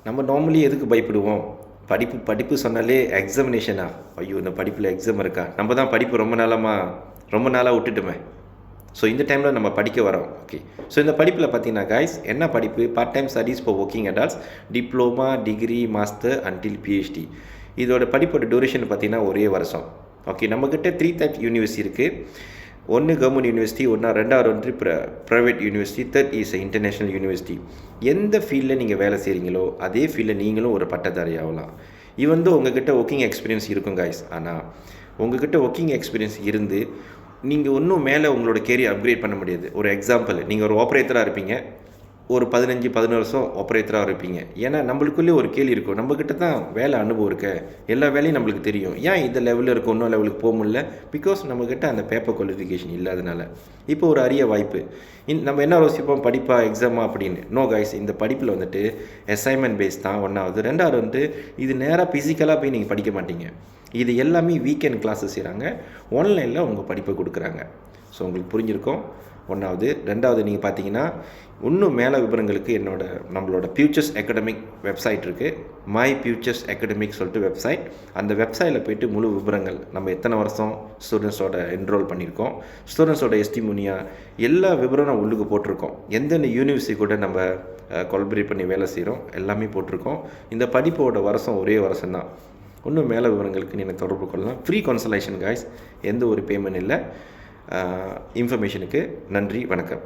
நம்ம நார்மலி எதுக்கு பயப்படுவோம்? படிப்பு படிப்பு சொன்னாலே எக்ஸாமினேஷனா? ஐயோ! இந்த படிப்பில எக்ஸாம் இருக்கா? நம்ம தான் படிப்பு ரொம்ப நாளா விட்டுட்டோமே. ஸோ இந்த டைமில் நம்ம படிக்க வரோம். ஓகே. ஸோ இந்த படிப்பில் பார்த்தீங்கன்னா காய்ஸ் என்ன படிப்பு? Part time studies for working adults, diploma, degree, master until PhD. இதோட படிப்போட டியூரேஷன் பார்த்தீங்கன்னா ஒரே வருஷம். ஓகே. நம்மக்கிட்ட 3 டைப் யூனிவர்சிட்டி இருக்குது. ஒன்று கவர்மெண்ட் யூனிவர்சிட்டி, ரெண்டாவது வந்து private university, third is international university. எந்த ஃபீல்டில் நீங்கள் வேலை செய்கிறீங்களோ அதே ஃபீல்டில் நீங்களும் ஒரு பட்டதாரி ஆகலாம். இது வந்து உங்ககிட்ட ஒர்க்கிங் எக்ஸ்பீரியன்ஸ் இருக்கும் காய்ஸ். ஆனால் உங்ககிட்ட ஒர்க்கிங் எக்ஸ்பீரியன்ஸ் இருந்து நீங்கள் இன்னும் மேலே உங்களோட கேரியர் அப்கிரேட் பண்ண முடியாது. ஒரு எக்ஸாம்பிள், நீங்கள் ஒரு ஆப்ரேட்டராக இருப்பீங்க, ஒரு 15-11 வருஷம் ஆப்ரேட்டராக இருப்பீங்க. ஏன்னா நம்மளுக்குள்ளே ஒரு கேள்வி இருக்கும், நம்மக்கிட்ட தான் வேலை அனுபவம் இருக்க, எல்லா வேலையும் நம்மளுக்கு தெரியும், ஏன் இந்த லெவலில் இருக்கும் இன்னும் லெவலுக்கு போக முடியல? பிகாஸ் நம்மக்கிட்ட அந்த பேப்பர் குவாலிஃபிகேஷன் இல்லாதனால. இப்போ ஒரு அரிய வாய்ப்பு. நம்ம என்ன யோசிப்போம், படிப்பா எக்ஸாமா அப்படின்னு? நோ கைஸ், இந்த படிப்பில் வந்துட்டு அசைன்மெண்ட் பேஸ் தான் ஒன்றாவது. ரெண்டாவது வந்து இது நேராக ஃபிசிக்கலாக போய் நீங்கள் படிக்க மாட்டீங்க. இது எல்லாமே வீக்கெண்ட் கிளாஸஸ் செய்கிறாங்க, ஆன்லைனில் உங்கள் படிப்பை கொடுக்குறாங்க. ஸோ உங்களுக்கு புரிஞ்சிருக்கும். ஒன்றாவது. ரெண்டாவது நீங்கள் பார்த்தீங்கன்னா இன்னும் மேலே விவரங்களுக்கு நம்மளோட ஃபியூச்சர்ஸ் அகாடமிக் வெப்சைட் இருக்குது. மை ஃபியூச்சர்ஸ் அகாடமிக் சொல்லிட்டு வெப்சைட். அந்த வெப்சைட்டில் போய்ட்டு முழு விவரங்கள், நம்ம எத்தனை வருஷம் ஸ்டூடெண்ட்ஸோட என்ரோல் பண்ணியிருக்கோம், ஸ்டூடெண்ட்ஸோட எஸ்டிமோனியா, எல்லா விவரம் நான் உள்ளுக்கு போட்டிருக்கோம். எந்தெந்த யூனிவர்சிட்டி கூட நம்ம கொலபரேட் பண்ணி வேலை செய்கிறோம் எல்லாமே போட்டிருக்கோம். இந்த படிப்போட வருஷம் ஒரே வருஷம் தான். இன்னும் மேலே விவரங்களுக்கு நீங்கள் தொடர்பு கொள்ளலாம். ஃப்ரீ கன்சல்டேஷன் காய்ஸ், எந்த ஒரு பேமெண்ட் இல்லை. இன்ஃபர்மேஷனுக்கு நன்றி, வணக்கம்.